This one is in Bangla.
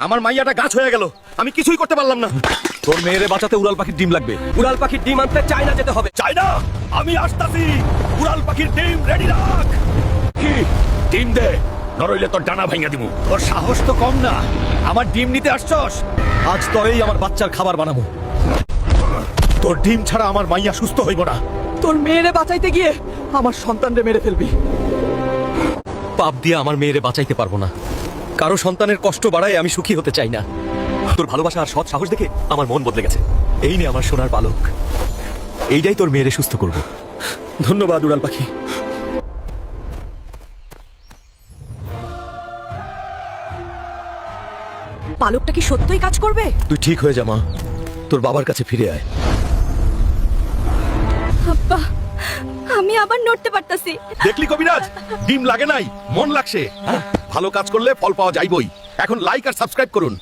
আমার মাইয়াটা গাছ হয়ে গেল, আমি কিছুই করতে পারলাম না। তোর মেয়েরে বাঁচাতে উড়াল পাখির ডিম লাগবে। উড়াল পাখির ডিম আনতে চায়না যেতে হবে। চাই না, আমি আসতাছি। উড়াল পাখির ডিম রেডি রাখ। কি ডিম দে, নরইলে তোর ডানা ভাঙা দিমু। তোর সাহস তো কম না, আমার ডিম নিতে আসছস। আজ তোরেই আমার বাচ্চার খাবার বানাবো। তোর ডিম ছাড়া আমার মাইয়া সুস্থ হইব না। তোর মেয়েরে বাঁচাইতে গিয়ে আমার সন্তানরে মেরে ফেলবি। পাপ দিয়ে আমার মেয়েরে বাঁচাইতে পারবো না। কারো সন্তানের কষ্ট বাড়ায় আমি সুখী হতে চাই না। তোর ভালোবাসা আর সৎ সাহস দেখে আমার মন বদলে গেছে। এই নে আমার সোনার পালক, এইটাই তোর মেয়েরে সুস্থ করব। ধন্যবাদ উড়াল পাখি। পালকটা কি সত্যই কাজ করবে? তুই ঠিক হয়ে যা মা, তোর বাবার কাছে ফিরে আয়। আব্বা, আমি আবার নড়তে পারতাছি। দেখলি কবিরাজ, ডিম লাগে নাই, মন লাগছে। ভালো কাজ করলে ফল পাওয়া যাইবই। এখন লাইক আর সাবস্ক্রাইব করুন।